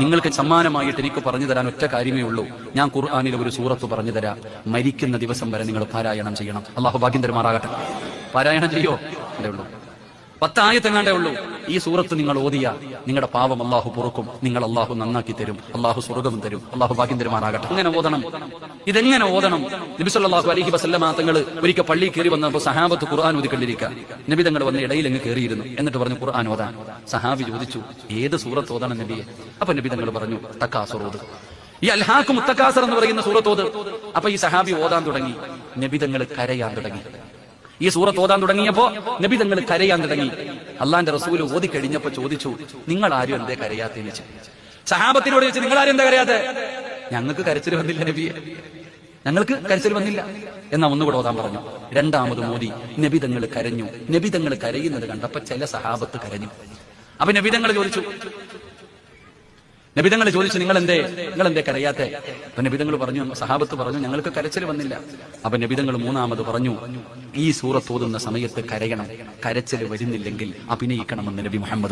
നിങ്ങൾക്ക് സമ്മാനമായിട്ട് എനിക്ക് പറഞ്ഞു തരാൻ ഒറ്റ കാര്യമേ ഉള്ളൂ. ഞാൻ ഖുർആനിലെ ഒരു സൂറത്ത് പറഞ്ഞു തരാം. മരിക്കുന്ന ദിവസം വരെ നിങ്ങൾ പാരായണം ചെയ്യണം. അള്ളാഹു ഭാഗ്യം തരുമാറാകട്ടെ. പാരായണം ചെയ്യോ? അതേ ഉള്ളൂ. 10 ആയത്തെങ്ങാണ്ടേ ഉള്ളൂ. ഈ സൂറത്ത് നിങ്ങൾ ഓതിയ നിങ്ങളുടെ പാവം അള്ളാഹു പൊറുക്കും. നിങ്ങൾ അള്ളാഹു നന്നാക്കി തരും. അള്ളാഹു സ്വർഗ്ഗം തരും. അള്ളാഹു ഭാഗ്യം തരുമാറാകട്ടെ. എങ്ങനെ ഓതണം? ഇതെങ്ങനെ ഓതണം? നബി സല്ലല്ലാഹു അലൈഹി വസല്ലമ തങ്ങൾ ഒരിക്കൽ പള്ളിയിൽ കയറി വന്നപ്പോൾ സഹാബത്ത് ഖുർആൻ ഓതിക്കൊണ്ടിരിക്കുക. നബി തങ്ങൾ വന്ന് ഇടയിൽ അങ്ങ് കയറിയിരുന്നു. എന്നിട്ട് പറഞ്ഞു ഖുർആൻ ഓതാൻ. സഹാബി ചോദിച്ചു, ഏത് സൂറത്ത് ഓതണം നബിയെ? അപ്പൊ നബി തങ്ങൾ പറഞ്ഞു, തക്കാസുർ ഓത്. ഈ അൽഹാക്കും മുത്തക്കാസർ എന്ന് പറയുന്ന സൂറത്ത് ഓത്. അപ്പൊ ഈ സഹാബി ഓതാൻ തുടങ്ങി. നബി തങ്ങൾ കരയാൻ തുടങ്ങി. ഈ സൂറത്ത് ഓതാൻ തുടങ്ങിയപ്പോ നബി തങ്ങൾ കരയാൻ തുടങ്ങി. അള്ളാന്റെ റസൂല് ഓതി കഴിഞ്ഞപ്പോ ചോദിച്ചു, നിങ്ങൾ ആരും എന്തേ കരയാത്തേന്ന് വെച്ചു. സഹാബത്തിനോട് ചോദിച്ചു, നിങ്ങൾ ആരും എന്താ കരയാത്തെ? ഞങ്ങൾക്ക് കരച്ചിൽ വന്നില്ല നബിയെ, ഞങ്ങൾക്ക് കരച്ചിൽ വന്നില്ല. എന്നാ ഒന്നുകൂടെ ഓതാൻ പറഞ്ഞു. രണ്ടാമത് മോദി നബി തങ്ങൾ കരഞ്ഞു. നബി തങ്ങൾ കരയുന്നത് കണ്ടപ്പോ ചില സഹാബത്ത് കരഞ്ഞു. അപ്പൊ നബി തങ്ങൾ ചോദിച്ചു, നിങ്ങൾ എന്തേ കരയാത്തെ? അപ്പൊ നബിതങ്ങൾ പറഞ്ഞു, സഹാബത്ത് പറഞ്ഞു, ഞങ്ങൾക്ക് കരച്ചിൽ വന്നില്ല. അപ്പൊ നബിതങ്ങൾ മൂന്നാമത് പറഞ്ഞു, ഈ സൂറത്ത് ഓതുന്ന സമയത്ത് കരയണം. കരച്ചിൽ വരുന്നില്ലെങ്കിൽ അഭിനയിക്കണമെന്ന് നബി മുഹമ്മദ്